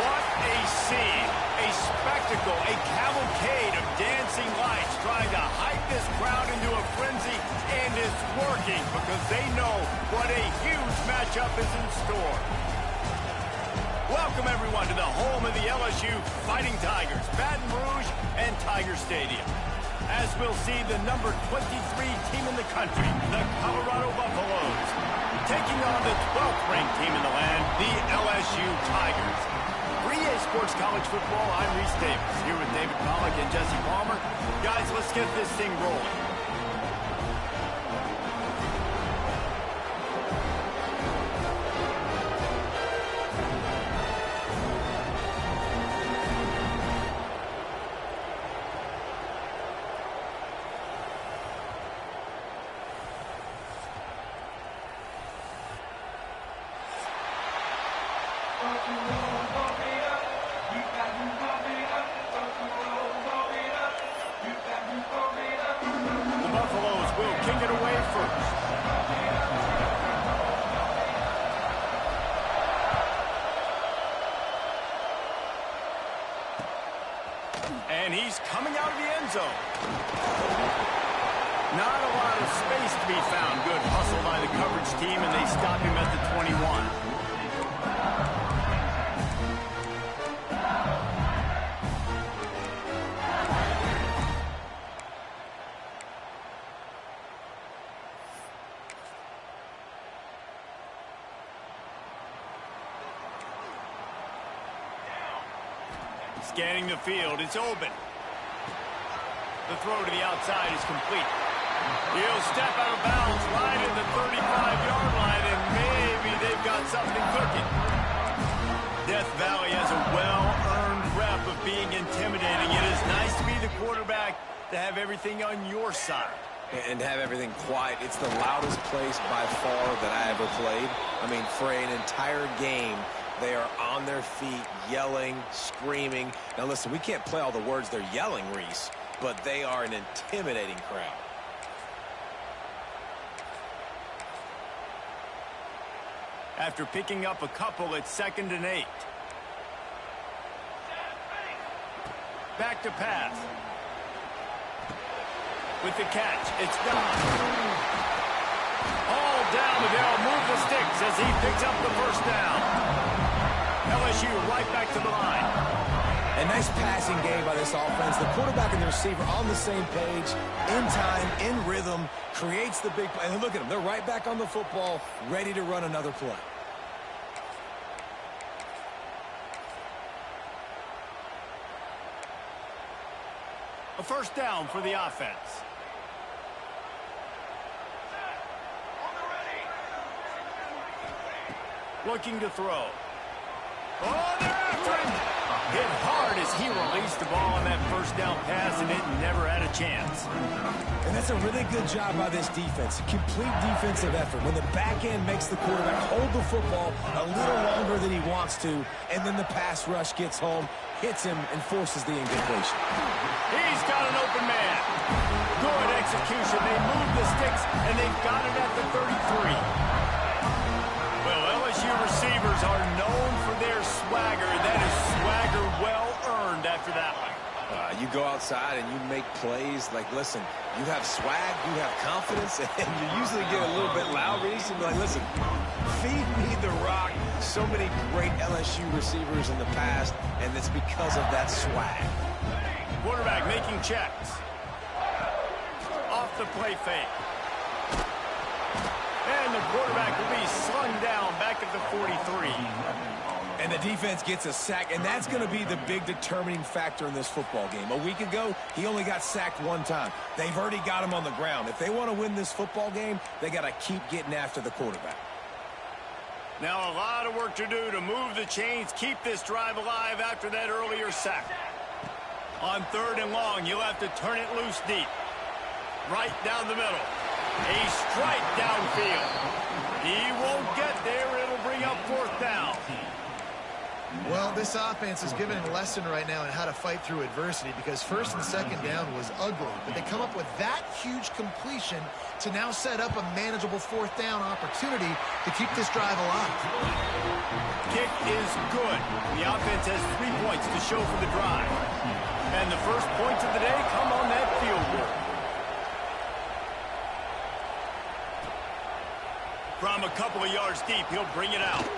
What a scene, a spectacle, a cavalcade of dancing lights trying to hype this crowd into a frenzy, and it's working because they know what a huge matchup is in store. Welcome, everyone, to the home of the LSU Fighting Tigers, Baton Rouge and Tiger Stadium. As we'll see the number 23 team in the country, the Colorado Buffaloes, taking on the 12th ranked team in the land, the LSU Tigers. For EA Sports College Football, I'm Reese Davis, here with David Pollack and Jesse Palmer. Guys, let's get this thing rolling. The Buffaloes will kick it away first. And he's coming out of the end zone. Not a lot of space to be found. Good hustle by the coverage team, and they stop him at the 21. Scanning the field, it's open. The throw to the outside is complete. He'll step out of bounds right at the 35-yard line, and maybe they've got something cooking. Death Valley has a well-earned rep of being intimidating. It is nice to be the quarterback, to have everything on your side. And have everything quiet. It's the loudest place by far that I ever played. I mean, for an entire game, they are on their feet, yelling, screaming. Now, listen, we can't play all the words they're yelling, Reese, but they are an intimidating crowd. After picking up a couple, it's 2nd and 8. Back to pass. With the catch, it's done. All down, they'll move the sticks as he picks up the first down. LSU right back to the line. A nice passing game by this offense. The quarterback and the receiver on the same page, in time, in rhythm, creates the big play. And look at them. They're right back on the football, ready to run another play. A first down for the offense. Looking to throw. Oh, they're after him! Hit hard as he released the ball on that first down pass, and it never had a chance. And that's a really good job by this defense. Complete defensive effort. When the back end makes the quarterback hold the football a little longer than he wants to, and then the pass rush gets home, hits him, and forces the incompletion. He's got an open man. Good execution. They move the sticks, and they've got it at the 33. Well, LSU receivers are known for their swagger. That is swagger well-earned after that one. You go outside and you make plays. Like, listen, you have swag, you have confidence, and you usually get a little bit loud. Reese, and be like, listen, feed me the rock. So many great LSU receivers in the past, and it's because of that swag. Quarterback making checks. Off the play fake. And the quarterback will be slung down back at the 43. And the defense gets a sack, and that's going to be the big determining factor in this football game. A week ago, he only got sacked one time. They've already got him on the ground. If they want to win this football game, they got to keep getting after the quarterback. Now a lot of work to do to move the chains, keep this drive alive after that earlier sack. On 3rd and long, you'll have to turn it loose deep. Right down the middle. A strike downfield. He won't get there. It'll bring up 4th down. Well, this offense is giving a lesson right now on how to fight through adversity, because 1st and 2nd down was ugly, but they come up with that huge completion to now set up a manageable 4th down opportunity to keep this drive alive. Kick is good. The offense has 3 points to show for the drive. And the first points of the day come on that field goal. From a couple of yards deep, he'll bring it out.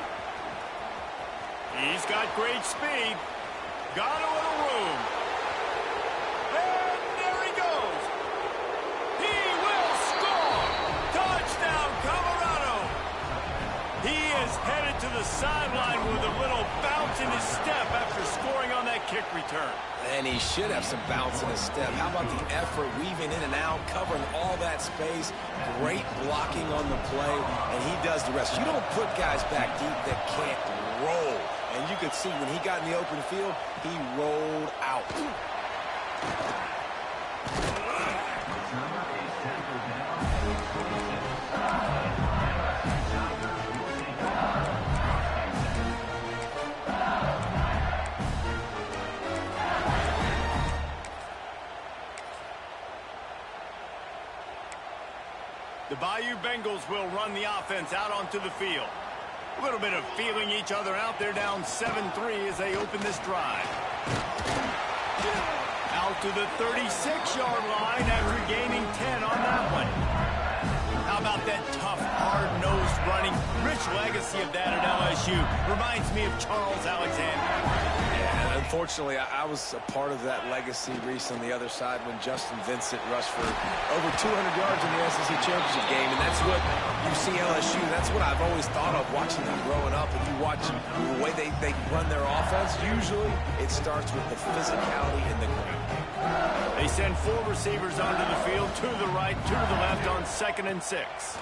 He's got great speed. Got a little room. And there he goes. He will score. Touchdown, Colorado. He is headed to the sideline with a little bounce in his step after scoring on that kick return. And he should have some bounce in his step. How about the effort, weaving in and out, covering all that space. Great blocking on the play, and he does the rest. You don't put guys back deep that can't roll. And you could see when he got in the open field, he rolled out. The Bayou Bengals will run the offense out onto the field. A little bit of feeling each other out there, down 7-3 as they open this drive. Out to the 36-yard line after gaining 10 on that one. How about that tough, hard-nosed running? Rich legacy of that at LSU. Reminds me of Charles Alexander. Yeah, unfortunately, I was a part of that legacy, Reese, on the other side when Justin Vincent rushed for over 200 yards in the SEC Championship game, and that's what you see LSU. That's what I've always thought of watching them growing up. And you watch the way they run their offense, usually it starts with the physicality in the ground. They send 4 receivers onto the field, 2 to the right, 2 to the left on 2nd and 6.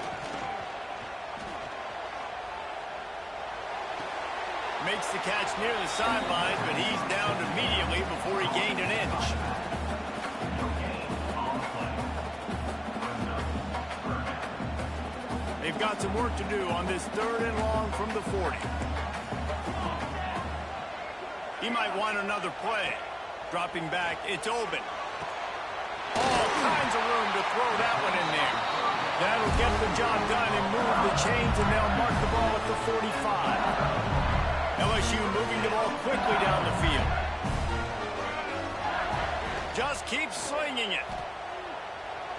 Makes the catch near the sideline, but he's down immediately before he gained an inch. They've got some work to do on this 3rd and long from the 40. He might want another play. Dropping back, it's open. All kinds of room to throw that one in there. That'll get the job done and move the chains, and they'll mark the ball at the 45. LSU moving the ball quickly down the field. Just keep slinging it.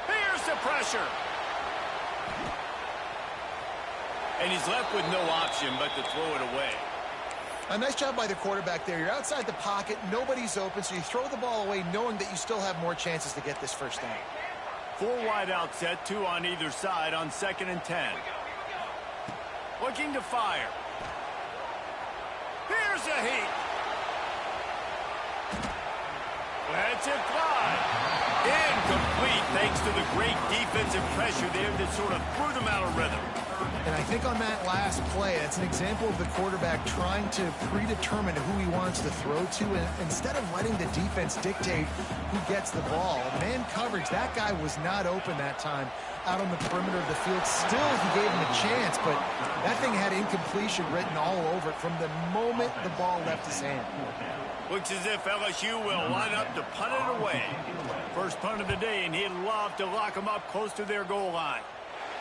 Here's the pressure. And he's left with no option but to throw it away. A nice job by the quarterback there. You're outside the pocket, nobody's open, so you throw the ball away knowing that you still have more chances to get this first down. 4 wide out set, 2 on either side on 2nd and 10. Looking to fire. Here's a heat. Let's it fly. Incomplete thanks to the great defensive pressure there that sort of threw them out of rhythm. And I think on that last play, that's an example of the quarterback trying to predetermine who he wants to throw to, and instead of letting the defense dictate who gets the ball. Man coverage, that guy was not open that time out on the perimeter of the field. Still, he gave him a chance, but that thing had incompletion written all over it from the moment the ball left his hand. Looks as if LSU will line up to punt it away. First punt of the day, and he'd love to lock them up close to their goal line.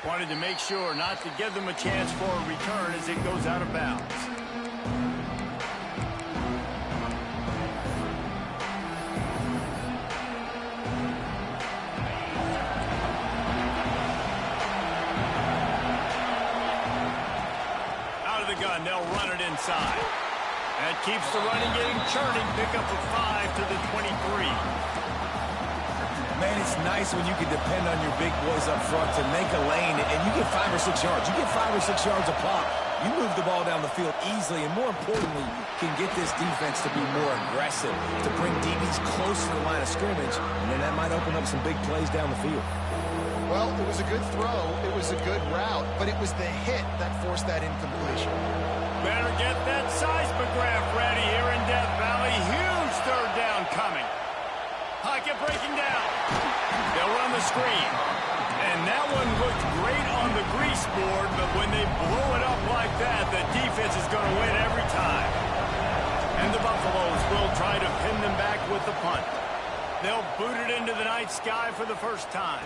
Wanted to make sure not to give them a chance for a return as it goes out of bounds. Out of the gun, they'll run it inside. That keeps the running game churning. Pick up a 5 to the 23. Man, it's nice when you can depend on your big boys up front to make a lane, and you get 5 or 6 yards. You get 5 or 6 yards a pop. You move the ball down the field easily, and more importantly, can get this defense to be more aggressive, to bring DBs close to the line of scrimmage, and then that might open up some big plays down the field. Well, it was a good throw. It was a good route, but it was the hit that forced that incompletion. Better get that seismograph ready here in Death Valley. Huge 3rd down coming. Pocket breaking down. They'll run the screen. And that one looked great on the grease board, but when they blow it up like that, the defense is going to win every time. And the Buffaloes will try to pin them back with the punt. They'll boot it into the night sky for the first time.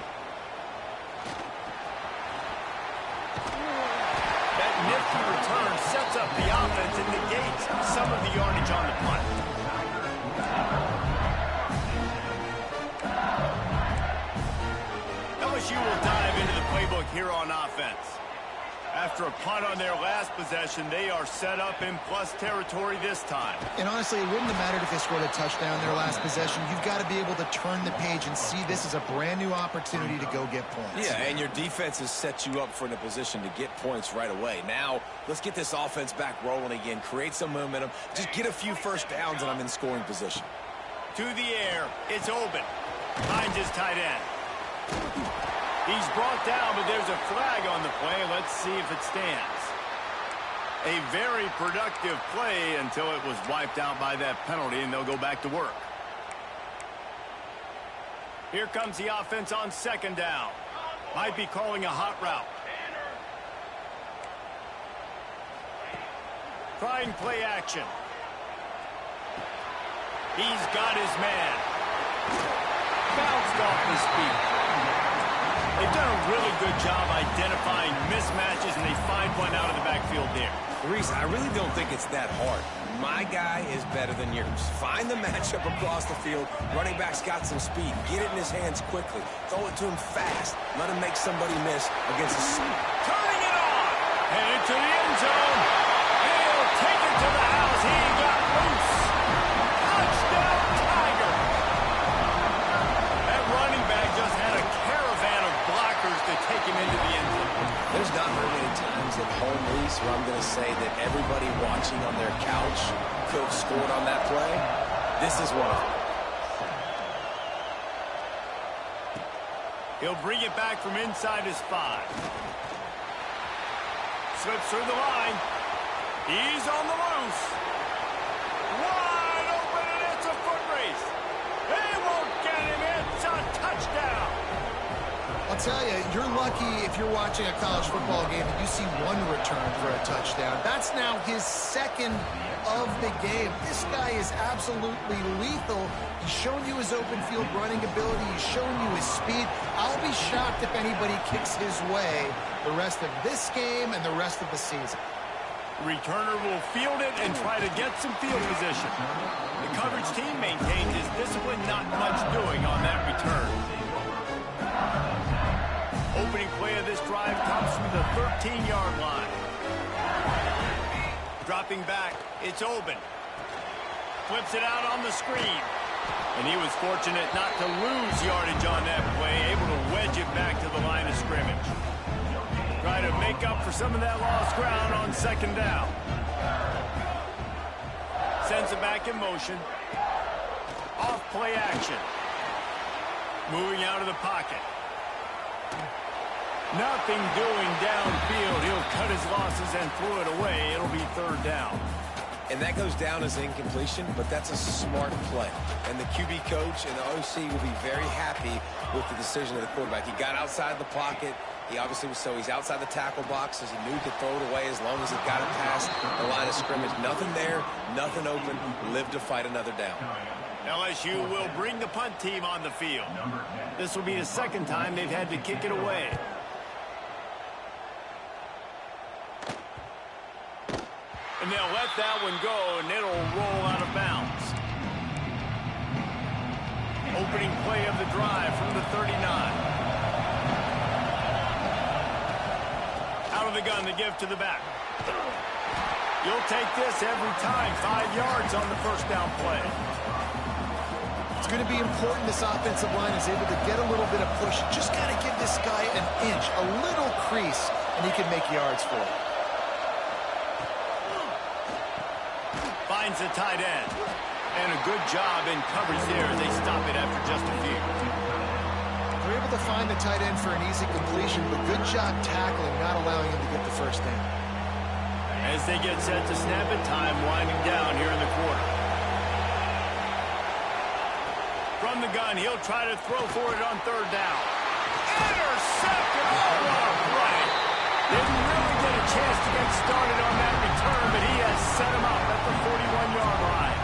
That nifty return sets up the offense and negates offense. After a punt on their last possession, they are set up in plus territory this time. And honestly, it wouldn't have mattered if they scored a touchdown their last possession. You've got to be able to turn the page and see this as a brand new opportunity to go get points. Yeah, and your defense has set you up for a position to get points right away. Now, let's get this offense back rolling again, create some momentum, just get a few first downs, and I'm in scoring position. To the air, it's Oben. Finds his tight end. He's brought down, but there's a flag on the play. Let's see if it stands. A very productive play until it was wiped out by that penalty, and they'll go back to work. Here comes the offense on second down. Might be calling a hot route. Trying play action. He's got his man. Bounced off his feet. They've done a really good job identifying mismatches, and they find one out of the backfield there. Reese, I really don't think it's that hard. My guy is better than yours. Find the matchup across the field. Running back's got some speed. Get it in his hands quickly. Throw it to him fast. Let him make somebody miss against a... Turning it on! And into the end zone. And he'll take it to the house. He got loose. Touchdown, Tiger! That running back just had a caravan of blockers to take him into the end zone. There's not very many times at home, Reese, where I'm going to say that everybody watching on their couch could have scored on that play. This is one of them. He'll bring it back from inside his 5. Slips through the line. He's on the loose. Wide open, and it's a foot race. They won't get him. It's a touchdown. I'll tell you, you're lucky if you're watching a college football game and you see one return for a touchdown. That's now his second of the game. This guy is absolutely lethal. He's shown you his open field running ability. He's shown you his speed. I'll be shocked if anybody kicks his way the rest of this game and the rest of the season. Returner will field it and try to get some field position. The coverage team maintains his discipline, not much doing on that return. Opening play of this drive comes from the 13-yard line. Dropping back, it's Oben. Flips it out on the screen. And he was fortunate not to lose yardage on that play, able to wedge it back to the line of scrimmage. Try to make up for some of that lost ground on second down. Sends it back in motion. Off play action. Moving out of the pocket. Nothing doing downfield. He'll cut his losses and throw it away. It'll be third down. And that goes down as incompletion, but that's a smart play. And the QB coach and the OC will be very happy with the decision of the quarterback. He got outside the pocket. He obviously was he's outside the tackle box, as he knew he could throw it away as long as it got it past the line of scrimmage. Nothing there, nothing open. Live to fight another down. LSU will bring the punt team on the field. This will be the second time they've had to kick it away. And they'll let that one go, and it'll roll out of bounds. Opening play of the drive from the 39. Out of the gun, the give to the back. You'll take this every time. 5 yards on the first down play. It's going to be important this offensive line is able to get a little bit of push. Just got to give this guy an inch, a little crease, and he can make yards for it. Finds the tight end. And a good job in coverage there. They stop it after just a few. They're able to find the tight end for an easy completion, but good job tackling, not allowing him to get the first down. As they get set to snap it, time winding down here in the quarter. From the gun, he'll try to throw for it on third down. Intercepted! Oh, what a play! Didn't really get a chance to get started on that return, but he has set him up at the 41-yard line.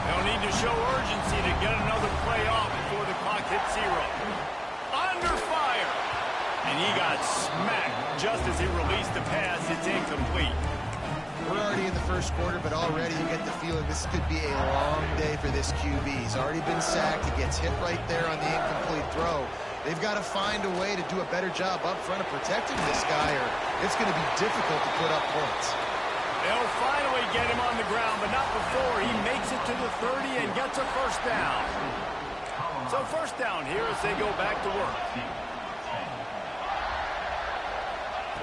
They'll need to show urgency to get another play off before the clock hits 0. Under fire! And he got smacked just as he released the pass. It's incomplete. We're already in the first quarter, but already you get the feeling this could be a long day for this QB. He's already been sacked. He gets hit right there on the incomplete throw. They've got to find a way to do a better job up front of protecting this guy, or it's going to be difficult to put up points. They'll finally get him on the ground, but not before he makes it to the 30 and gets a first down. So first down here as they go back to work.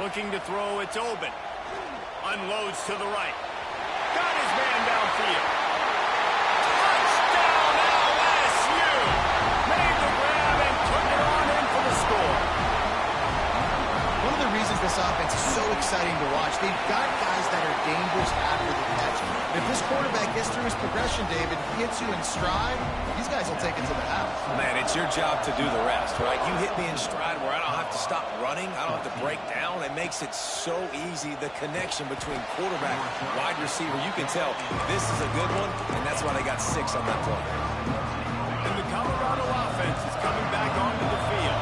Looking to throw, it's Obin. Unloads to the right. Got his man downfield. Touchdown LSU! Made the grab and took it on in for the score. One of the reasons this offense is so exciting to watch, they've got guys that are dangerous after the catch. If this quarterback gets through his progression, David, hits you in stride, these guys will take it to the house. Man, it's your job to do the rest, right? You hit me in stride where I don't have to stop running. I don't have to break down. It makes it so easy. The connection between quarterback, wide receiver, you can tell this is a good one, and that's why they got 6 on that play. And the Colorado offense is coming back onto the field.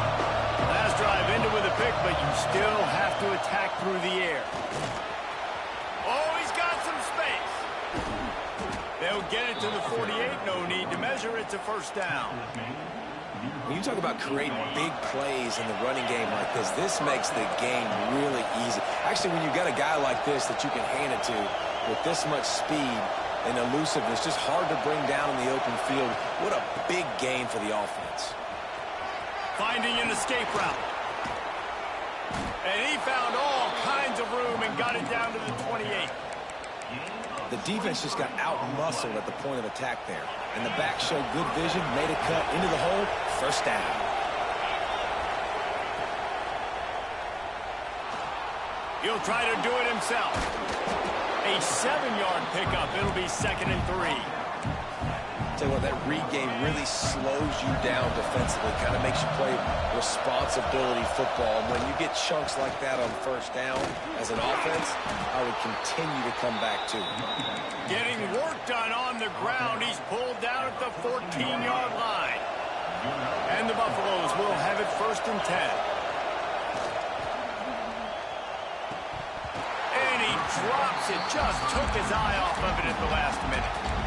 Last drive ended with a pick, but you still have to attack through the air. Oh, he's got some space. They'll get it to the 48. No need to measure. It's a first down. When you talk about creating big plays in the running game like this makes the game really easy. Actually, when you've got a guy like this that you can hand it to with this much speed and elusiveness, just hard to bring down in the open field, what a big gain for the offense. Finding an escape route. And he found all kinds of room and got it down to the 28. The defense just got out-muscled at the point of attack there. And the back showed good vision, made a cut into the hole, first down. He'll try to do it himself. A 7-yard pickup. It'll be 2nd and 3. Tell you what, that read game really slows you down defensively, kind of makes you play responsibility football. And when you get chunks like that on first down as an offense, I would continue to come back to it. Getting work done on the ground. He's pulled down at the 14-yard line. And the Buffaloes will have it 1st and 10. And he drops it. Just took his eye off of it at the last minute.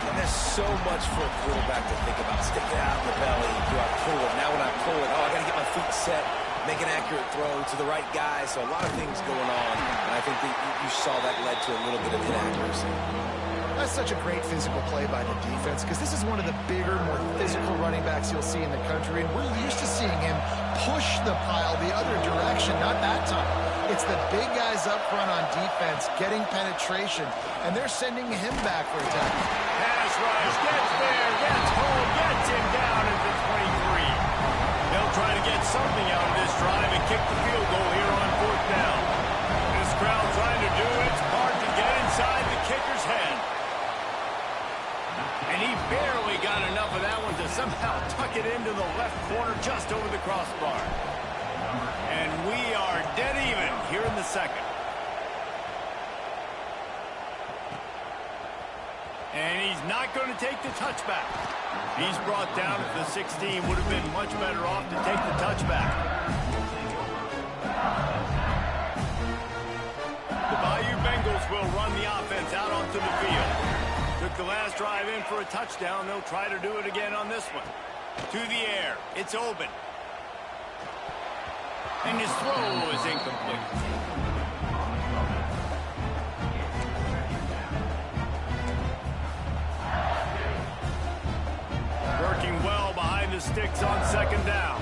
And there's so much for a quarterback to think about. Stick it out in the belly. Do I pull it? Now when I pull it, I got to get my feet set, make an accurate throw to the right guy. So a lot of things going on. And I think that you saw that led to a little bit of inaccuracy. That's such a great physical play by the defense because this is one of the bigger, more physical running backs you'll see in the country. And we're used to seeing him push the pile the other direction, not that time. It's the big guys up front on defense getting penetration, and they're sending him back for a tackle. Pass rush, gets there, gets home, gets him down at the 23. They'll try to get something out of this drive and kick the field goal here on 4th down. This crowd trying to do its part to get inside the kicker's head. And he barely got enough of that one to somehow tuck it into the left corner just over the crossbar. And we are dead even here in the 2nd. And he's not going to take the touchback. He's brought down at the 16. Would have been much better off to take the touchback. The Bayou Bengals will run the offense out onto the field. Took the last drive in for a touchdown. They'll try to do it again on this one. To the air. It's Obin. And his throw is incomplete. Working well behind the sticks on 2nd down.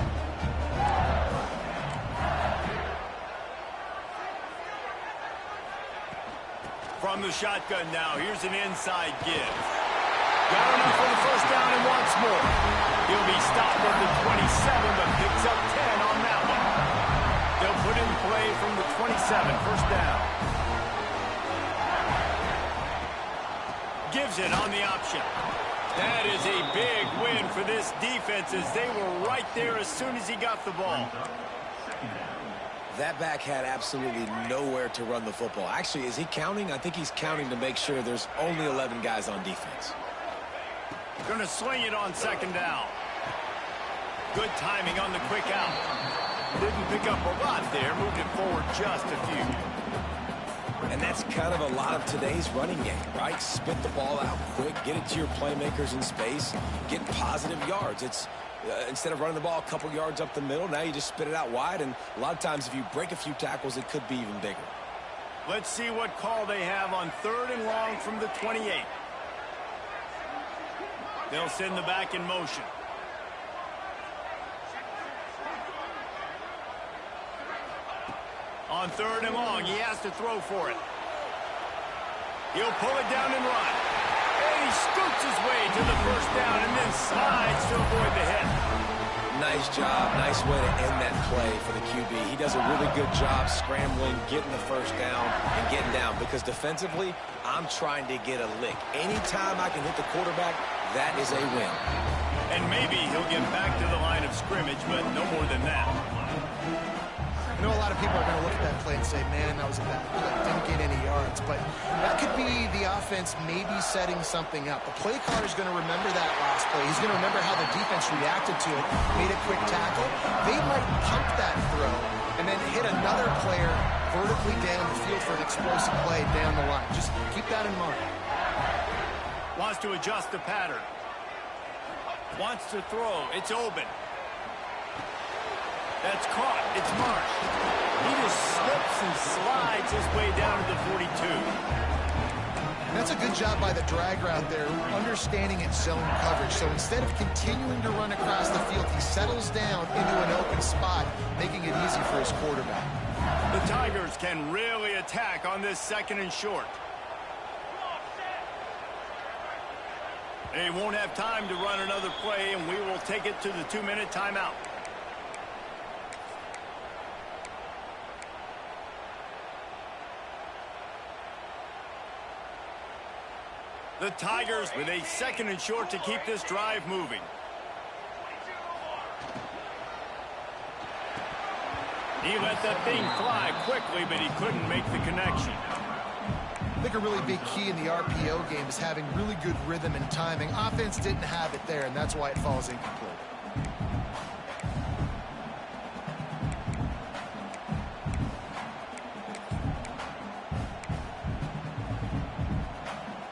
From the shotgun now, here's an inside give. Got enough for the first down and once more. He'll be stopped at the 27, but picks up 10 on that one. They'll put in play from the 27, first down. Gives it on the option. That is a big win for this defense as they were right there as soon as he got the ball. That back had absolutely nowhere to run the football. Actually, is he counting? I think he's counting to make sure there's only 11 guys on defense. Going to swing it on 2nd down. Good timing on the quick out. Didn't pick up a lot there. Moved it forward just a few. And that's kind of a lot of today's running game, right? Spit the ball out quick, get it to your playmakers in space, get positive yards. It's Instead of running the ball a couple yards up the middle, now you just spit it out wide, and a lot of times if you break a few tackles, it could be even bigger. Let's see what call they have on 3rd and long from the 28. They'll send the back in motion. On 3rd and long, he has to throw for it. He'll pull it down and run. And he scoots his way to the first down and then slides to avoid the hit. Nice job. Nice way to end that play for the QB. He does a really good job scrambling, getting the first down, and getting down. Because defensively, I'm trying to get a lick. Anytime I can hit the quarterback, that is a win. And maybe he'll get back to the line of scrimmage, but no more than that. I know a lot of people are going to look at that play and say, man, that was a bad play. Didn't get any yards. But that could be the offense maybe setting something up. The play caller is going to remember that last play. He's going to remember how the defense reacted to it, made a quick tackle. They might pump that throw and then hit another player vertically down the field for an explosive play down the line. Just keep that in mind. Wants to adjust the pattern. Wants to throw. It's open. That's caught. It's Marsh. He just slips and slides his way down to the 42. That's a good job by the drag route there, understanding its zone coverage. So instead of continuing to run across the field, he settles down into an open spot, making it easy for his quarterback. The Tigers can really attack on this 2nd and short. They won't have time to run another play, and we will take it to the 2-minute timeout. The Tigers with a 2nd and short to keep this drive moving. He let that thing fly quickly, but he couldn't make the connection. I think a really big key in the RPO game is having really good rhythm and timing. Offense didn't have it there, and that's why it falls incomplete.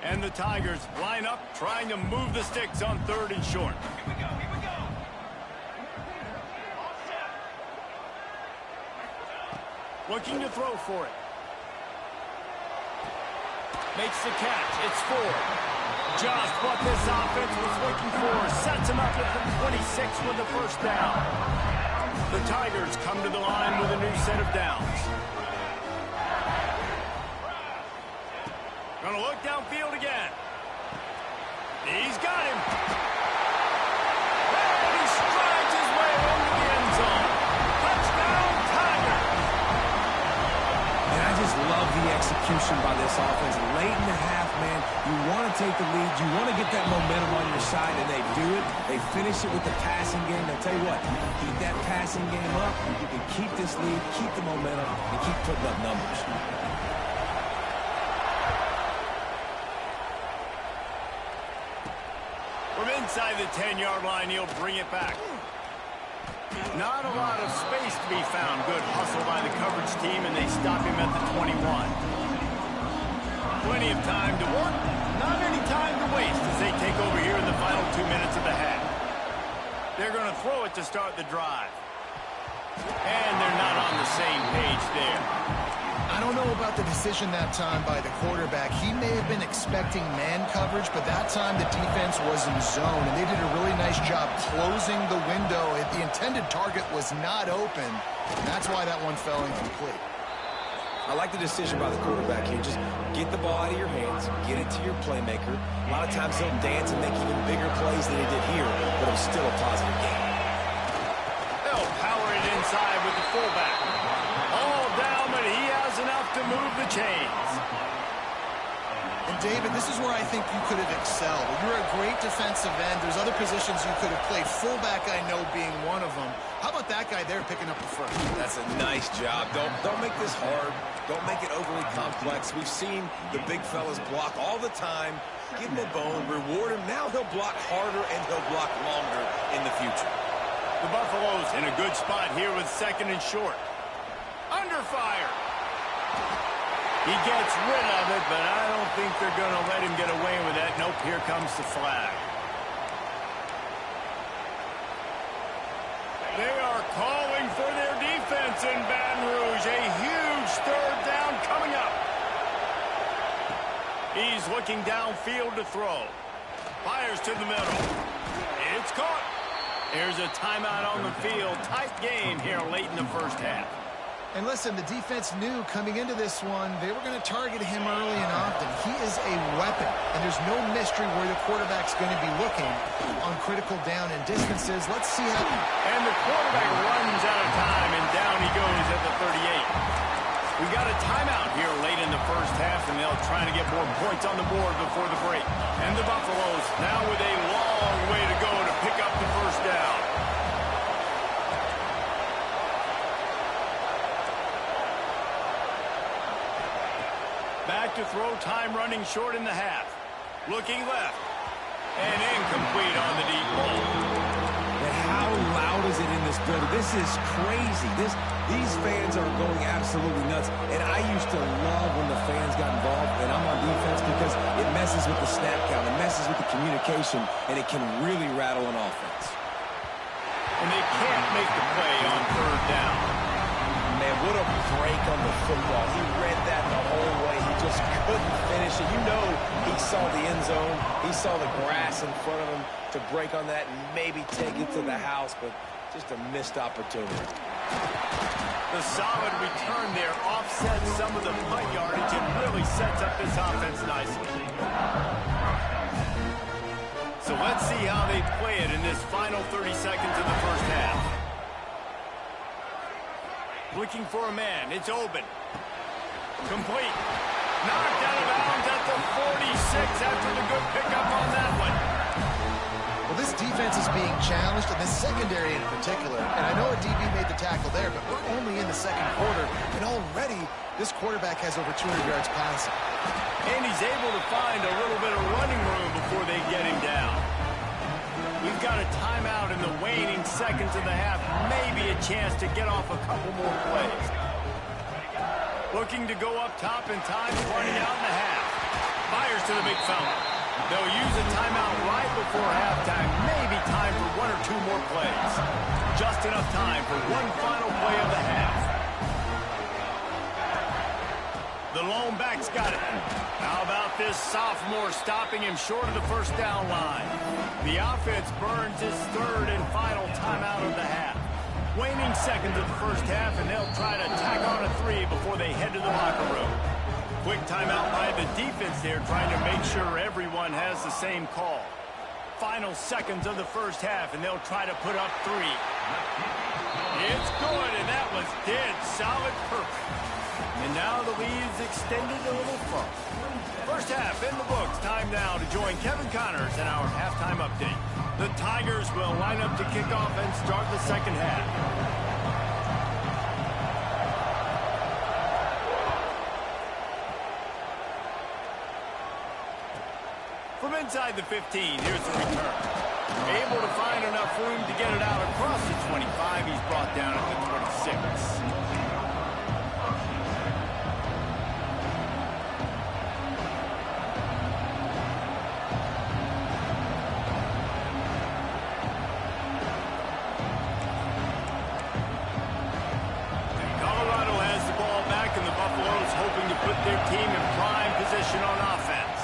And the Tigers line up, trying to move the sticks on 3rd and short. Here we go, here we go. Looking to throw for it. Makes the catch. It's 4. Just what this offense was looking for. Sets him up at the 26 with the first down. The Tigers come to the line with a new set of downs. Gonna look downfield again. He's got him. And he strides his way into the end zone. Touchdown, Tigers. And I just love the execution by this offense. Late in the half, man, you want to take the lead. You want to get that momentum on your side, and they do it. They finish it with the passing game. I'll tell you what, keep that passing game up. You can keep this lead, keep the momentum, and keep putting up numbers. From inside the 10-yard line, he'll bring it back. Not a lot of space to be found. Good hustle by the coverage team, and they stop him at the 21. Plenty of time to work. Not any time to waste as they take over here in the final 2 minutes of the half. They're going to throw it to start the drive. And they're not on the same page there. I don't know about the decision that time by the quarterback. He may have been expecting man coverage, but that time the defense was in zone, and they did a really nice job closing the window. The intended target was not open, and that's why that one fell incomplete. I like the decision by the quarterback here. Just get the ball out of your hands, get it to your playmaker. A lot of times he'll dance and make even bigger plays than he did here, but it was still a positive game. They'll power it inside with the fullback. All down, but he has enough to move the chains. And David, this is where I think you could have excelled. You're a great defensive end. There's other positions you could have played. Fullback, I know, being one of them. How about that guy there picking up the first? That's a nice job. Don't make this hard. Don't make it overly complex. We've seen the big fellas block all the time. Give him a bone, reward him. Now he'll block harder and he'll block longer in the future. The Buffaloes in a good spot here with 2nd and short. Under fire. He gets rid of it, but I don't think they're going to let him get away with that. Nope, here comes the flag. It's in Baton Rouge. A huge third down coming up. He's looking downfield to throw. Fires to the middle. It's caught. Here's a timeout on the field. Tight game here late in the first half. And listen, the defense knew coming into this one, they were going to target him early and often. He is a weapon, and there's no mystery where the quarterback's going to be looking on critical down and distances. Let's see how... And the quarterback runs out of time, and down he goes at the 38. We got a timeout here late in the first half, and they'll try to get more points on the board before the break. And the Buffaloes now with a long way to go to pick up the first down. Back to throw, time running short in the half. Looking left. And incomplete on the deep ball. And how loud is it in this building? This is crazy. These fans are going absolutely nuts. And I used to love when the fans got involved, and I'm on defense because it messes with the snap count. It messes with the communication, and it can really rattle an offense. And they can't make the play on third down. Man, what a break on the football. He read that the whole way. He just couldn't finish it. You know he saw the end zone. He saw the grass in front of him to break on that and maybe take it to the house, but just a missed opportunity. The solid return there offsets some of the punt yardage and really sets up this offense nicely. So let's see how they play it in this final 30 seconds of the first half. Looking for a man. It's open. Complete. Knocked out of bounds at the 46 after the good pickup on that one. Well, this defense is being challenged, and this secondary in particular. And I know a DB made the tackle there, but we're only in the second quarter, and already this quarterback has over 200 yards passing. And he's able to find a little bit of running room before they get him down. We've got a timeout in the waning seconds of the half. Maybe a chance to get off a couple more plays. Looking to go up top, and time's running out in the half. Fires to the big fountain. They'll use a timeout right before halftime. Maybe time for one or two more plays. Just enough time for one final play of the half. The lone back's got it. How about this sophomore stopping him short of the first down line? The offense burns his third and final timeout of the half. Waning seconds of the first half, and they'll try to tack on a three before they head to the locker room. Quick timeout by the defense there, trying to make sure everyone has the same call. Final seconds of the first half, and they'll try to put up three. It's good, and that was dead solid perfect. And now the lead's extended a little further. First half in the books. Time now to join Kevin Connors in our halftime update. The Tigers will line up to kick off and start the second half. From inside the 15, here's the return. Able to find enough room to get it out across the 25. He's brought down at the 26. Their team in prime position on offense.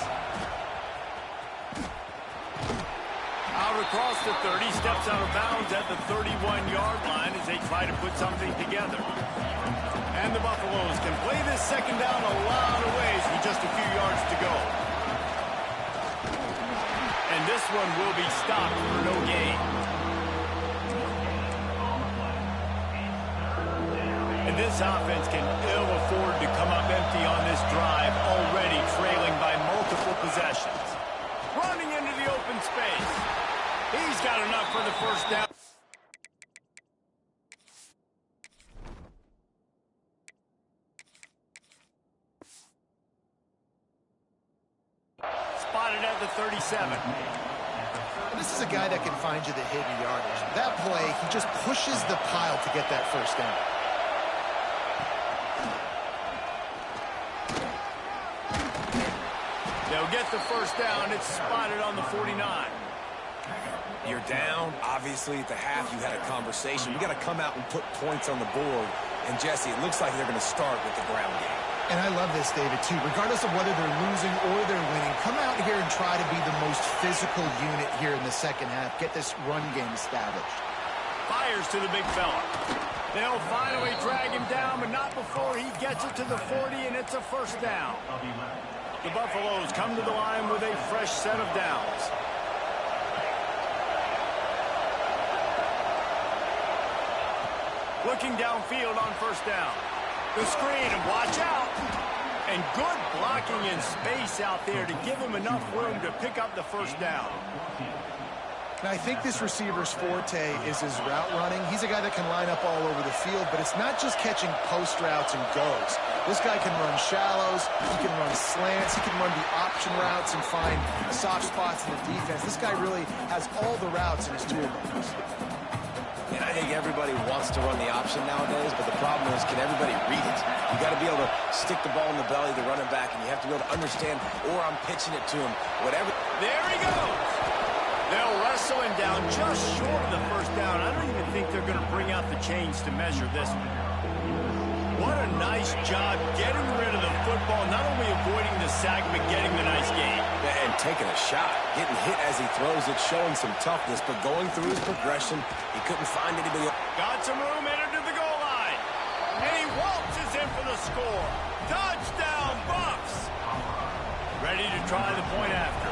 Out across the 30, steps out of bounds at the 31-yard line as they try to put something together. And the Buffaloes can play this second down a lot of ways with just a few yards to go. And this one will be stopped for no gain. And this offense can ill afford to come up empty on this drive, already trailing by multiple possessions. Running into the open space. He's got enough for the first down. Spotted at the 37. And this is a guy that can find you the hidden yardage. That play, he just pushes the pile to get that first down. They'll get the first down. It's spotted on the 49. You're down. Obviously, at the half, you had a conversation. We got to come out and put points on the board. And Jesse, it looks like they're going to start with the ground game. And I love this, David, too. Regardless of whether they're losing or they're winning, come out here and try to be the most physical unit here in the second half. Get this run game established. Fires to the big fella. They'll finally drag him down, but not before he gets it to the 40, and it's a first down. The Buffaloes come to the line with a fresh set of downs. Looking downfield on first down. The screen, and watch out. And good blocking in space out there to give him enough room to pick up the first down. Now, I think this receiver's forte is his route running. He's a guy that can line up all over the field, but it's not just catching post routes and goes. This guy can run shallows, he can run slants, he can run the option routes and find soft spots in the defense. This guy really has all the routes in his toolbox. And I think everybody wants to run the option nowadays, but the problem is, can everybody read it? You got to be able to stick the ball in the belly of the running back, and you have to be able to understand, or I'm pitching it to him, whatever. There he goes. They'll wrestle him down just short of the first down. I don't even think they're going to bring out the chains to measure this one. What a nice job getting rid of the football, not only avoiding the sack, but getting the nice gain. And taking a shot, getting hit as he throws it, showing some toughness, but going through his progression, he couldn't find anybody. Got some room, entered to the goal line. And he waltzes in for the score. Touchdown, Buffs! Ready to try the point after.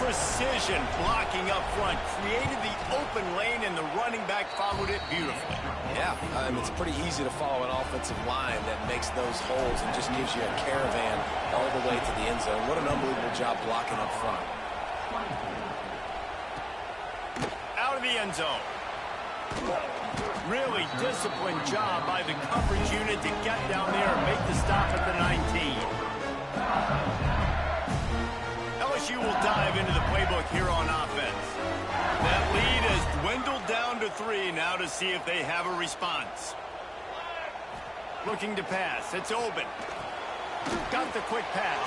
Precision blocking up front, created the open lane, and the running back followed it beautifully. Yeah, it's pretty easy to follow an offensive line that makes those holes and just gives you a caravan all the way to the end zone. What an unbelievable job blocking up front. Out of the end zone. Really disciplined job by the coverage unit to get down there and make the stop at the 19. LSU will dive into the playbook here on offense. That lead has dwindled down to 3 now to see if they have a response. Looking to pass. It's open. Got the quick pass.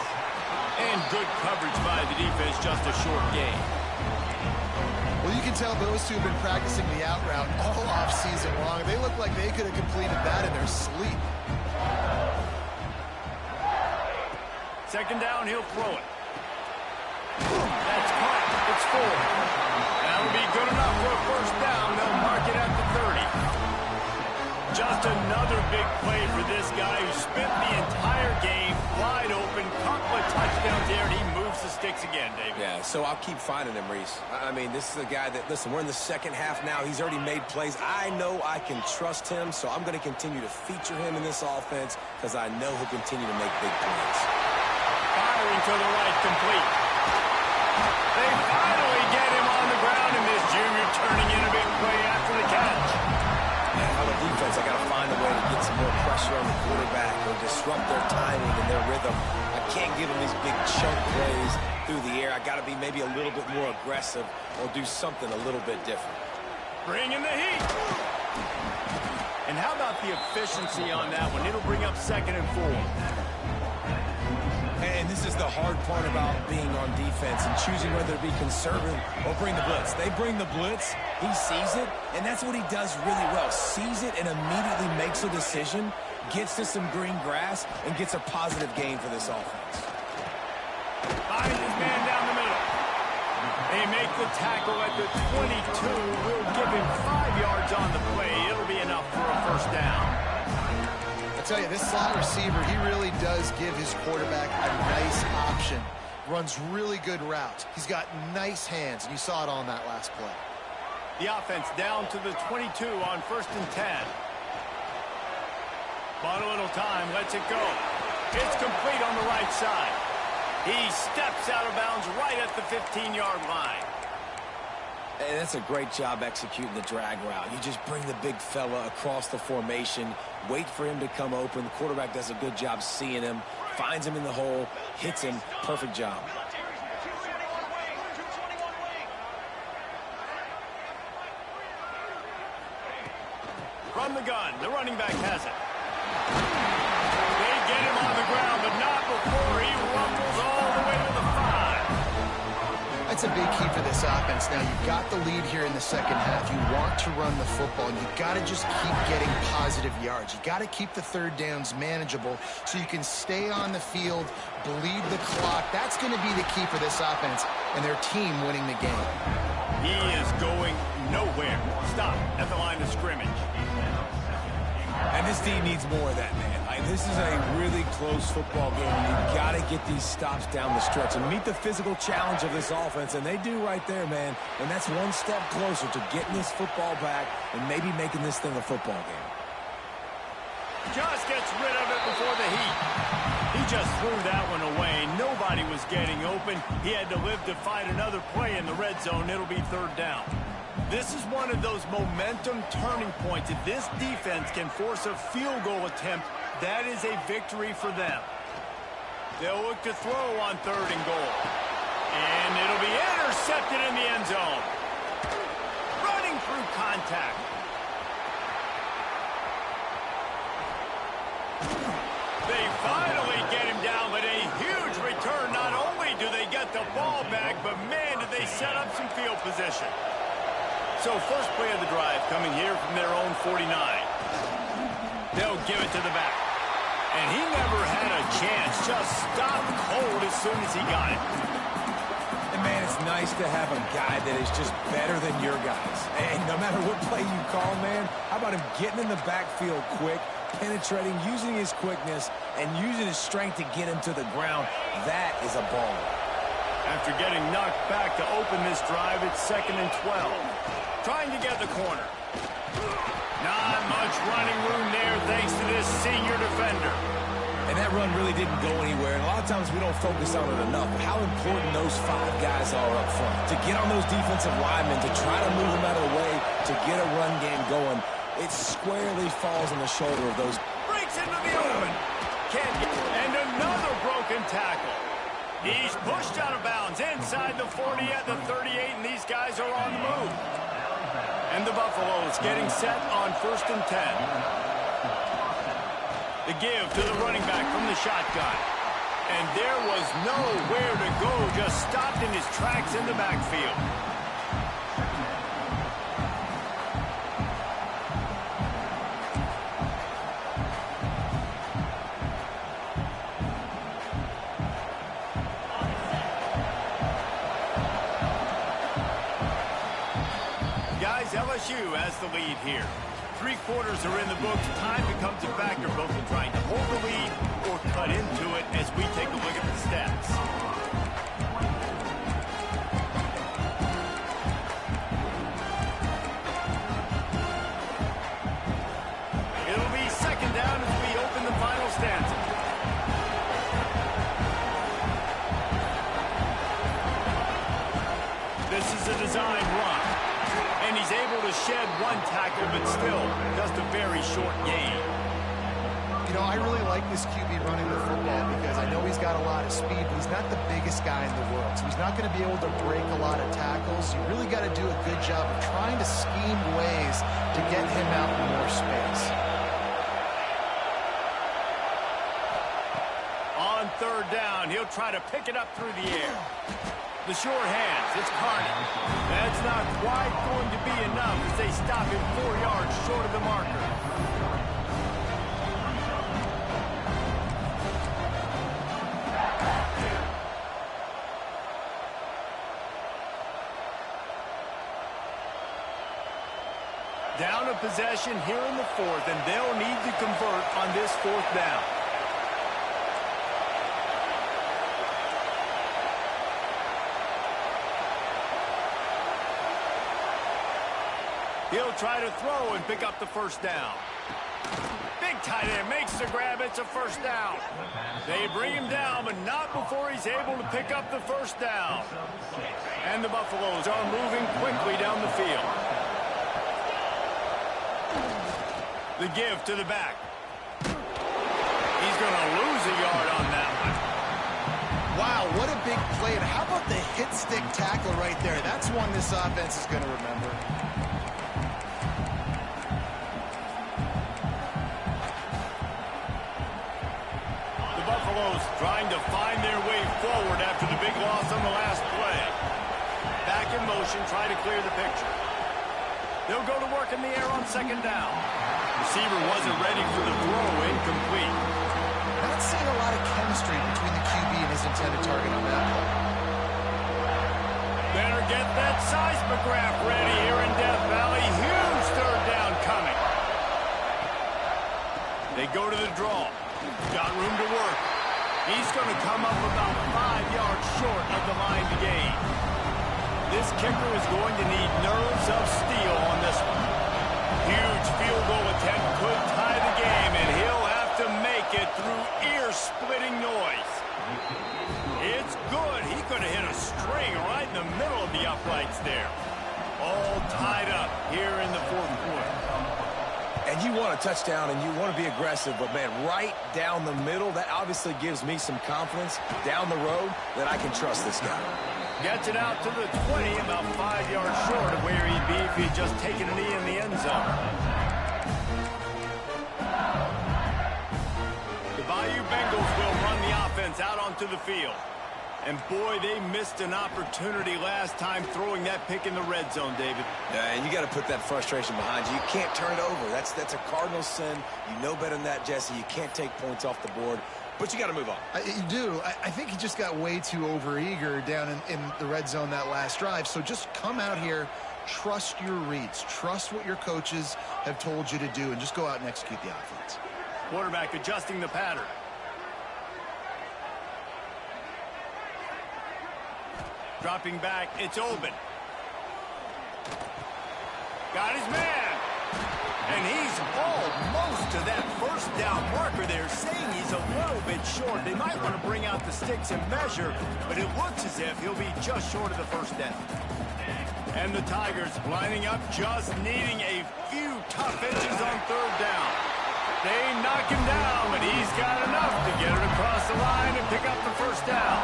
And good coverage by the defense, just a short gain. Well, you can tell those two have been practicing the out route all off-season long. They look like they could have completed that in their sleep. Second down, he'll throw it. That's caught. It's 4. That'll be good enough for a first down. They'll mark it at the 30. Just another big play for this guy who spent the entire game wide open. Couple of touchdowns there, and he moves the sticks again, David. Yeah, so I'll keep finding him, Reese. I mean, this is a guy that, listen, we're in the second half now. He's already made plays. I know I can trust him, so I'm going to continue to feature him in this offense because I know he'll continue to make big plays. Firing to the right, complete. They finally get him on the ground, and this junior turning in a big play after the catch. And on the defense, I got to find a way to get some more pressure on the quarterback or disrupt their timing and their rhythm. I can't give them these big chunk plays through the air. I got to be maybe a little bit more aggressive or do something a little bit different. Bring in the heat. And how about the efficiency on that one? It'll bring up 2nd and 4. And this is the hard part about being on defense and choosing whether to be conservative or bring the blitz. They bring the blitz, he sees it, and that's what he does really well. Sees it and immediately makes a decision, gets to some green grass, and gets a positive gain for this offense. Finds his man down the middle. They make the tackle at the 22. We'll give him 5 yards on the play. It'll be enough for a first down. I tell you, this slot receiver, he really does give his quarterback a nice option. Runs really good routes. He's got nice hands, and you saw it on that last play. The offense down to the 22 on 1st and 10. Bought a little time, lets it go. It's complete on the right side. He steps out of bounds right at the 15-yard line. And that's a great job executing the drag route. You just bring the big fella across the formation, wait for him to come open. The quarterback does a good job seeing him, finds him in the hole, hits him. Perfect job. From the gun, the running back has it. They get him on the ground, but not before he rumbles all the way to the 5. I'd that's a big key for this offense. Now, you've got the lead here in the second half. You want to run the football, and you've got to just keep getting positive yards. You've got to keep the third downs manageable so you can stay on the field, bleed the clock. That's going to be the key for this offense and their team winning the game. He is going nowhere. Stop at the line of scrimmage. And this team needs more of that, man. This is a really close football game, and you've got to get these stops down the stretch and meet the physical challenge of this offense, and they do right there, man. And that's one step closer to getting this football back and maybe making this thing a football game. Just gets rid of it before the heat. He just threw that one away. Nobody was getting open. He had to live to fight another play in the red zone. It'll be third down. This is one of those momentum turning points. If this defense can force a field goal attempt, that is a victory for them. They'll look to throw on third and goal. And it'll be intercepted in the end zone. Running through contact. They finally get him down, but a huge return. Not only do they get the ball back, but man, did they set up some field position. So first play of the drive coming here from their own 49. They'll give it to the back. And he never had a chance. Just stopped cold as soon as he got it. And man, it's nice to have a guy that is just better than your guys. And no matter what play you call, man, how about him getting in the backfield quick, penetrating, using his quickness, and using his strength to get him to the ground. That is a ball. After getting knocked back to open this drive, it's 2nd and 12. Trying to get the corner. Not much running room there thanks to this senior defender. And that run really didn't go anywhere. And a lot of times we don't focus on it enough. How important those 5 guys are up front. To get on those defensive linemen, to try to move them out of the way, to get a run game going. It squarely falls on the shoulder of those. Breaks into the open. Can't get. And another broken tackle. He's pushed out of bounds inside the 40 at the 38, and these guys are on the move. And the Buffaloes getting set on 1st and 10. The give to the running back from the shotgun. And there was nowhere to go, just stopped in his tracks in the backfield. LSU has the lead here. 3 quarters are in the books. Time becomes a factor both in trying to hold the lead or cut into it as we take a look at the stats. It'll be 2nd down as we open the final stanza. This is a design run. And he's able to shed 1 tackle, but still just a very short gain. You know, I really like this QB running the football because I know he's got a lot of speed, but he's not the biggest guy in the world. So he's not going to be able to break a lot of tackles. You really got to do a good job of trying to scheme ways to get him out in more space. On 3rd down, he'll try to pick it up through the air. The sure hands, it's Carney. That's not quite going to be enough as they stop him 4 yards short of the marker. Down a possession here in the 4th, and they'll need to convert on this 4th down. He'll try to throw and pick up the 1st down. Big tight end makes the grab. It's a 1st down. They bring him down, but not before he's able to pick up the 1st down. And the Buffaloes are moving quickly down the field. The give to the back. He's going to lose a yard on that one. Wow, what a big play. And how about the hit stick tackle right there? That's one this offense is going to remember. Trying to find their way forward after the big loss on the last play. formation, try to clear the picture. They'll go to work in the air on second down. Receiver wasn't ready for the throw, incomplete. Not seeing a lot of chemistry between the QB and his intended target on that play. Better get that seismograph ready here in Death Valley. Huge third down coming. They go to the draw. Got room to work. He's going to come up about 5 yards short of the line to gain. This kicker is going to need nerves of steel on this one. Huge field goal attempt could tie the game, and he'll have to make it through ear-splitting noise. It's good. He could have hit a string right in the middle of the uprights there. All tied up here in the fourth quarter. And you want a touchdown and you want to be aggressive, but, man, right down the middle, that obviously gives me some confidence down the road that I can trust this guy. Gets it out to the 20, about 5 yards short of where he'd be if he'd just taken a knee in the end zone. The Bayou Bengals will run the offense out onto the field. And, boy, they missed an opportunity last time throwing that pick in the red zone, David. Yeah, and you got to put that frustration behind you. You can't turn it over. That's a cardinal sin. You know better than that, Jesse. You can't take points off the board. But you got to move on. You do. I think he just got way too overeager down in the red zone that last drive. So just come out here, trust your reads, trust what your coaches have told you to do, and just go out and execute the offense. Quarterback adjusting the pattern. Dropping back, it's open. Got his man. And he's almost to that first down marker there, saying he's a little bit short. They might want to bring out the sticks and measure, but it looks as if he'll be just short of the first down. And the Tigers lining up, just needing a few tough inches on third down. They knock him down, but he's got enough to get it across the line and pick up the first down.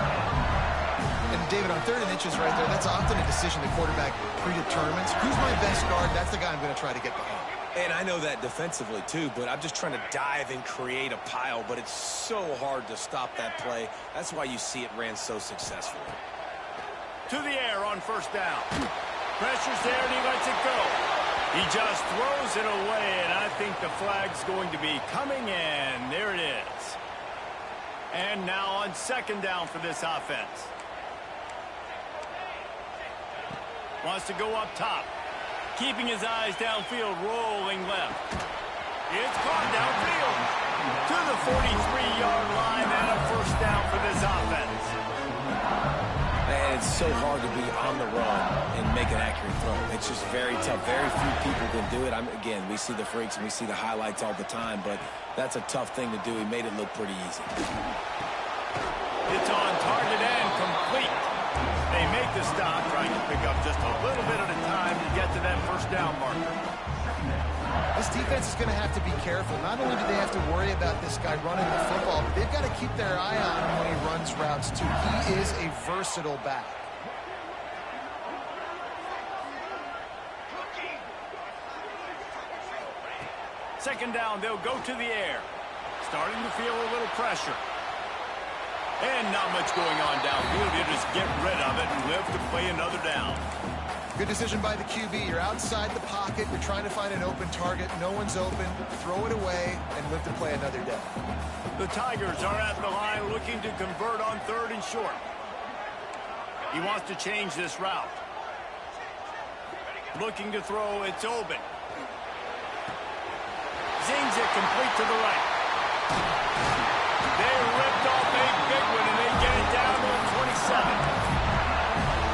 And, David, on 3rd and inches right there, that's often a decision the quarterback predetermines. Who's my best guard? That's the guy I'm going to try to get behind. And I know that defensively, too, but I'm just trying to dive and create a pile, but it's so hard to stop that play. That's why you see it ran so successfully. To the air on first down. Pressure's there, and he lets it go. He just throws it away, and I think the flag's going to be coming in. There it is. And now on second down for this offense. Wants to go up top. Keeping his eyes downfield, rolling left. It's caught downfield to the 43-yard line and a first down for this offense. Man, it's so hard to be on the run and make an accurate throw. It's just very tough. Very few people can do it. Again, we see the freaks and we see the highlights all the time, but that's a tough thing to do. He made it look pretty easy. It's on target and complete. They make the stop, trying to pick up just a little bit at a time to get to that first down marker. This defense is going to have to be careful. Not only do they have to worry about this guy running the football, but they've got to keep their eye on him when he runs routes, too. He is a versatile back. Second down, they'll go to the air. Starting to feel a little pressure. And not much going on downfield. You just get rid of it and live to play another down. Good decision by the QB. You're outside the pocket. You're trying to find an open target. No one's open. Throw it away and live to play another day. The Tigers are at the line looking to convert on 3rd and short. He wants to change this route. Looking to throw. It's open. Zings it complete to the right. They ripped off a big one, and they get it down to the 27.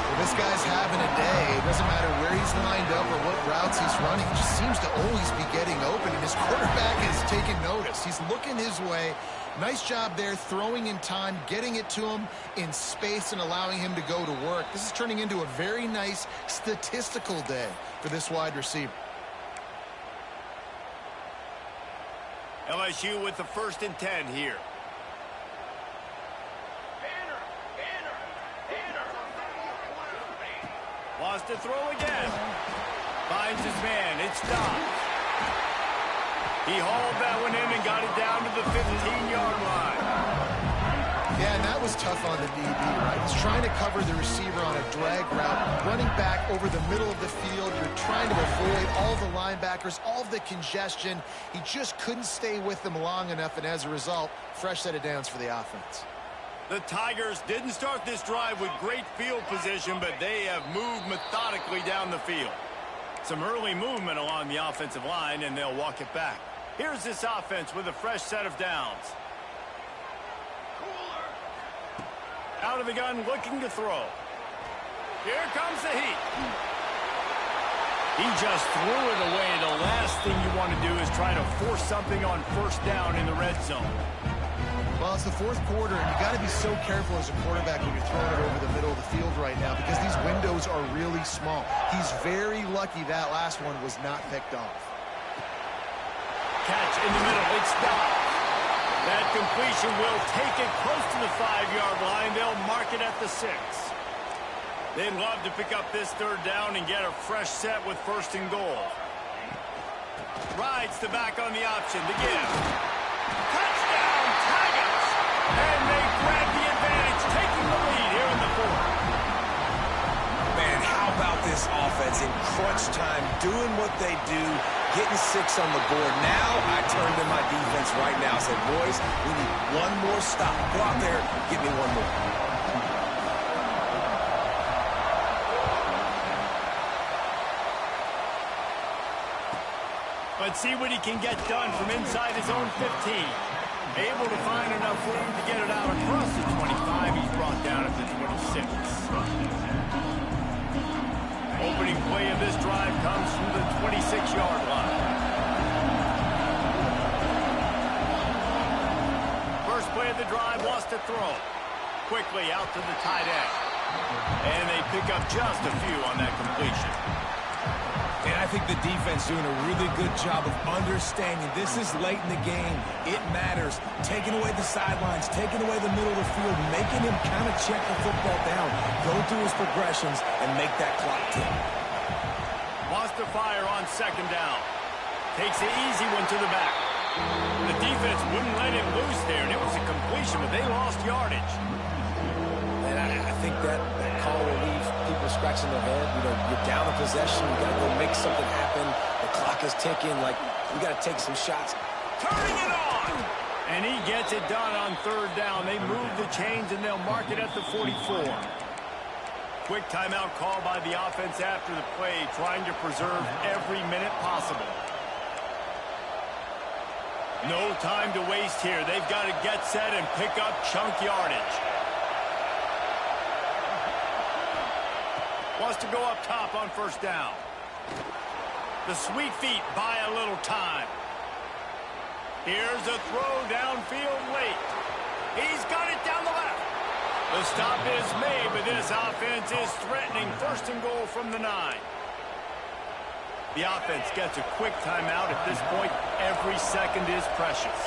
Well, this guy's having a day. It doesn't matter where he's lined up or what routes he's running. He just seems to always be getting open, and his quarterback is taking notice. He's looking his way. Nice job there, throwing in time, getting it to him in space and allowing him to go to work. This is turning into a very nice statistical day for this wide receiver. LSU with the 1st and 10 here. Wants to throw again. Finds his man. It's Dobbs. He hauled that one in and got it down to the 15-yard line. Yeah, and that was tough on the DB, right? He's trying to cover the receiver on a drag route, running back over the middle of the field. You're trying to avoid all the linebackers, all of the congestion. He just couldn't stay with them long enough, and as a result, fresh set of downs for the offense. The Tigers didn't start this drive with great field position, but they have moved methodically down the field. Some early movement along the offensive line, and they'll walk it back. Here's this offense with a fresh set of downs. Out of the gun, looking to throw. Here comes the heat. He just threw it away. The last thing you want to do is try to force something on first down in the red zone. Well, it's the fourth quarter, and you got to be so careful as a quarterback when you're throwing it over the middle of the field right now because these windows are really small. He's very lucky that last one was not picked off. Catch in the middle. It's stopped. That completion will take it close to the 5-yard line. They'll mark it at the 6. They'd love to pick up this third down and get a fresh set with first and goal. Rides the back on the option. The give. Touchdown, Tigers! And they grab the advantage, taking the lead here in the fourth. Man, how about this offense in crunch time, doing what they do, getting 6 on the board. Now I turn to my defense right now and say, boys, we need one more stop. Go out there, give me one more. Let's see what he can get done from inside his own 15. Able to find enough room to get it out across the 25. He's brought down at the 26. Opening play of this drive comes from the 26-yard line. First play of the drive, lost to throw. Quickly out to the tight end. And they pick up just a few on that completion. And I think the defense doing a really good job of understanding this is late in the game. It matters. Taking away the sidelines, taking away the middle of the field, making him kind of check the football down, go through his progressions, and make that clock tick. Wants to fire on second down. Takes the easy one to the back. The defense wouldn't let him loose there, and it was a completion, but they lost yardage. And I think that call will leave people scratching their head. You know, you're down a possession. You got to go make something happen. The clock is ticking. Like, we got to take some shots. Turning it on! And he gets it done on third down. They move the chains, and they'll mark it at the 44. Quick timeout call by the offense after the play, trying to preserve every minute possible. No time to waste here. They've got to get set and pick up chunk yardage. Wants to go up top on first down. The sweet feet buy a little time. Here's a throw downfield late. He's got it down the left. The stop is made, but this offense is threatening first and goal from the 9. The offense gets a quick timeout. At this point, every second is precious.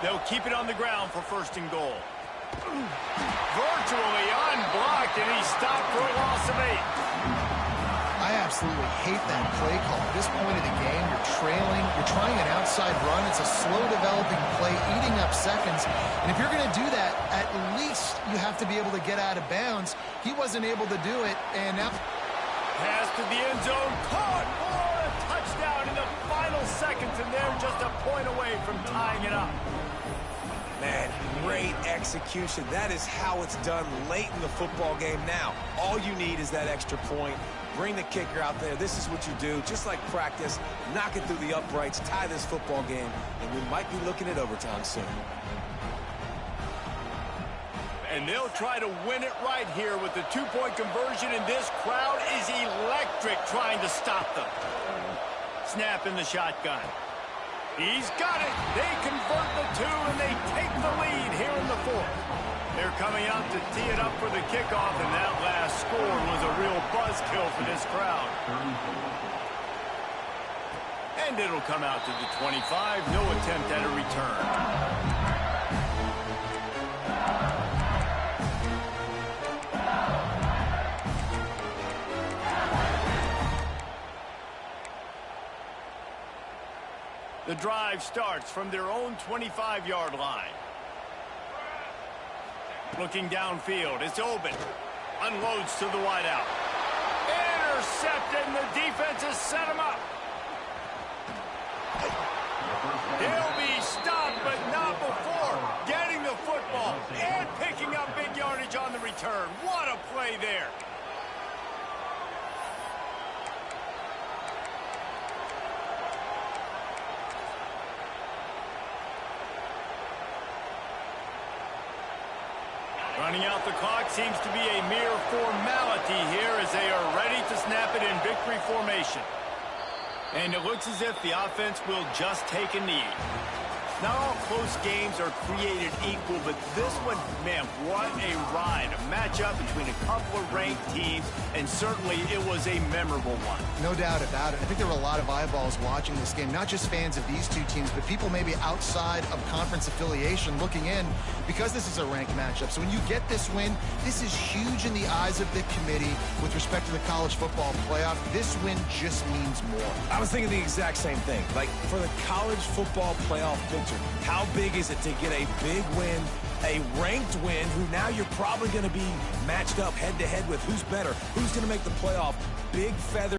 They'll keep it on the ground for first and goal. Virtually unblocked, and he's stopped for a loss of 8. I absolutely hate that play call. At this point of the game, you're trailing, you're trying an outside run. It's a slow-developing play, eating up seconds. And if you're going to do that, at least you have to be able to get out of bounds. He wasn't able to do it, and now... Pass to the end zone, caught for a touchdown in the final seconds, and they're just a point away from tying it up. Man, great execution. That is how it's done late in the football game now. All you need is that extra point. Bring the kicker out there. This is what you do. Just like practice, knock it through the uprights, tie this football game, and we might be looking at overtime soon. And they'll try to win it right here with the two-point conversion, and this crowd is electric trying to stop them. Snap in the shotgun. He's got it. They convert the 2, and they take the lead here in the fourth. They're coming out to tee it up for the kickoff, and that last score was a real buzzkill for this crowd. And it'll come out to the 25. No attempt at a return. The drive starts from their own 25-yard line. Looking downfield, it's open. Unloads to the wideout. Intercepted, and the defense has set him up. He'll be stopped, but not before getting the football and picking up big yardage on the return. What a play there. Running out the clock seems to be a mere formality here as they are ready to snap it in victory formation. And it looks as if the offense will just take a knee. Not all close games are created equal, but this one, man, what a ride. A matchup between a couple of ranked teams, and certainly it was a memorable one. No doubt about it. I think there were a lot of eyeballs watching this game, not just fans of these two teams, but people maybe outside of conference affiliation looking in because this is a ranked matchup. So when you get this win, this is huge in the eyes of the committee with respect to the college football playoff. This win just means more. I was thinking the exact same thing. Like, for the college football playoff picture, how big is it to get a big win, a ranked win, who now you're probably going to be matched up head-to-head with who's better, who's going to make the playoff. Big feather.